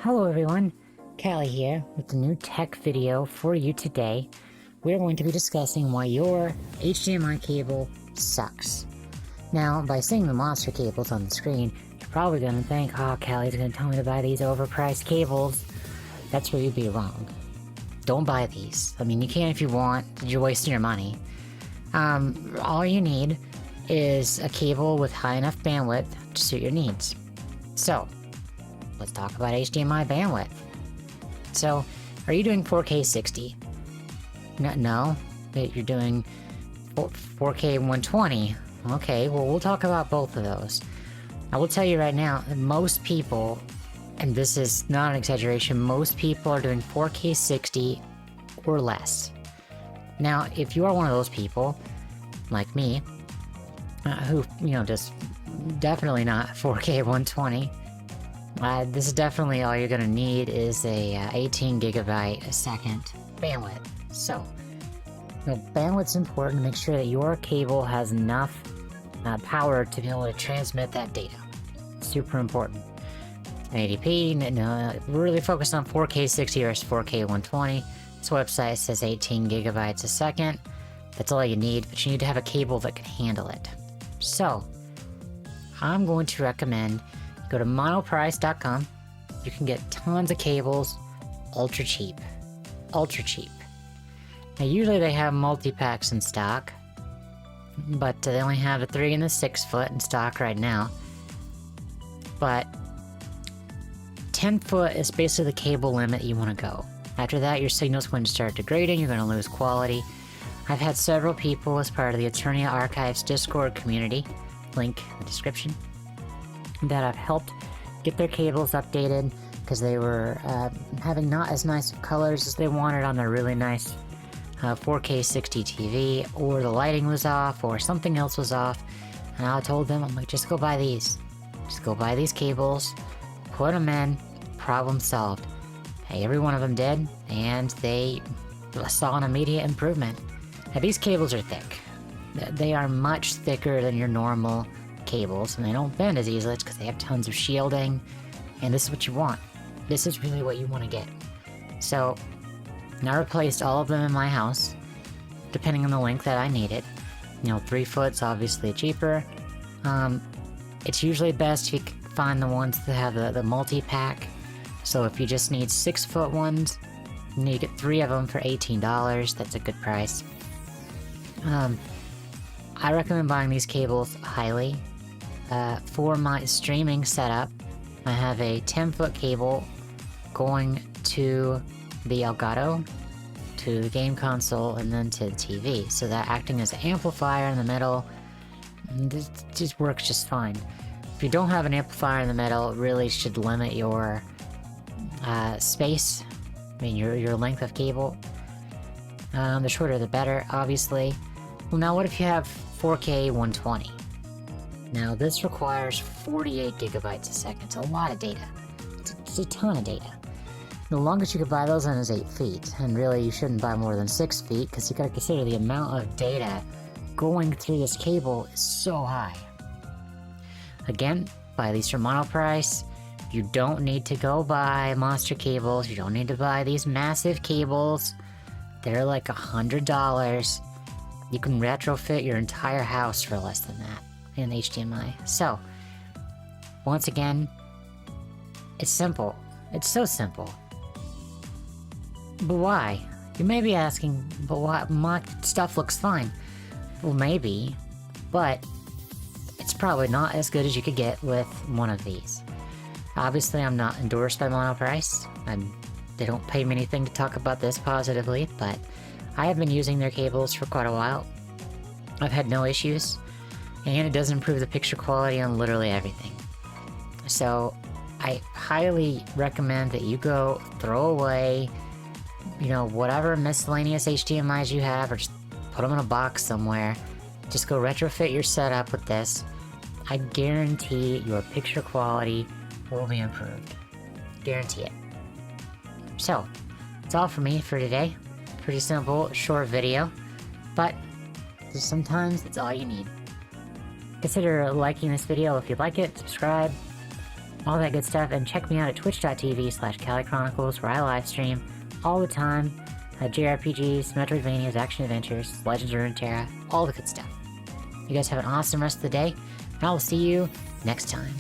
Hello everyone, Callie here with a new tech video for you today. We're going to be discussing why your HDMI cable sucks. Now, by seeing the monster cables on the screen, you're probably going to think, oh, Callie's going to tell me to buy these overpriced cables. That's where you'd be wrong. Don't buy these. I mean, you can if you want, you're wasting your money. All you need is a cable with high enough bandwidth to suit your needs. So, let's talk about HDMI bandwidth. So, are you doing 4K 60? No, you're doing 4K 120. Okay, well, we'll talk about both of those. I will tell you right now, most people, and this is not an exaggeration, most people are doing 4K 60 or less. Now, if you are one of those people, like me, who, just definitely not 4K 120, this is definitely all you're going to need is a 18 gigabyte a second bandwidth. So, bandwidth's important to make sure that your cable has enough power to be able to transmit that data. Super important. 1080p, really focused on 4K 60 versus 4K 120. This website says 18 gigabytes a second. That's all you need, but you need to have a cable that can handle it. So, I'm going to recommend go to monoprice.com. You can get tons of cables, ultra cheap. Ultra cheap. Now, usually they have multi-packs in stock, but they only have a 3 and a 6 foot in stock right now. But 10 foot is basically the cable limit you want to go. After that, your signal's going to start degrading, you're going to lose quality. I've had several people as part of the Eternia Archives Discord community, link in the description, that I've helped get their cables updated because they were having not as nice of colors as they wanted on their really nice 4K 60 TV, or the lighting was off, or something else was off, and I told them, I'm like, just go buy these. Just go buy these cables, put them in, problem solved. Hey, every one of them did, and they saw an immediate improvement. Now, these cables are thick. They are much thicker than your normal cables, and they don't bend as easily. It's because they have tons of shielding, and this is what you want. This is really what you want to get. So, I replaced all of them in my house, depending on the length that I needed. 3 foot's obviously cheaper. It's usually best if you can find the ones that have the multi-pack. So if you just need 6 foot ones, you get 3 of them for $18. That's a good price. I recommend buying these cables highly. For my streaming setup, I have a 10 foot cable going to the Elgato, to the game console, and then to the TV. So that acting as an amplifier in the middle, this just works just fine. If you don't have an amplifier in the middle, it really should limit your space, your length of cable. The shorter the better, obviously. Well, now what if you have 4K 120? Now this requires 48 gigabytes a second. It's a lot of data. It's a ton of data. The longest you could buy those in is 8 feet, and really you shouldn't buy more than 6 feet because you gotta consider the amount of data going through this cable is so high. Again, buy these from Monoprice. You don't need to go buy monster cables. You don't need to buy these massive cables. They're like $100. You can retrofit your entire house for less than that in HDMI. So, once again, it's simple. It's so simple. But why? You may be asking, but why? My stuff looks fine. Well, maybe, but it's probably not as good as you could get with one of these. Obviously, I'm not endorsed by Monoprice, and they don't pay me anything to talk about this positively, but I have been using their cables for quite a while. I've had no issues, and it does improve the picture quality on literally everything. So, I highly recommend that you go throw away, whatever miscellaneous HDMIs you have, or just put them in a box somewhere. Just go retrofit your setup with this. I guarantee your picture quality will be improved. Guarantee it. So, that's all for me for today. Pretty simple, short video, but sometimes it's all you need. Consider liking this video if you like it, subscribe, all that good stuff, and check me out at twitch.tv/CaliChronicles, where I live stream all the time. JRPGs, Metroidvanias, action adventures, Legends of Runeterra, all the good stuff. You guys have an awesome rest of the day, and I will see you next time.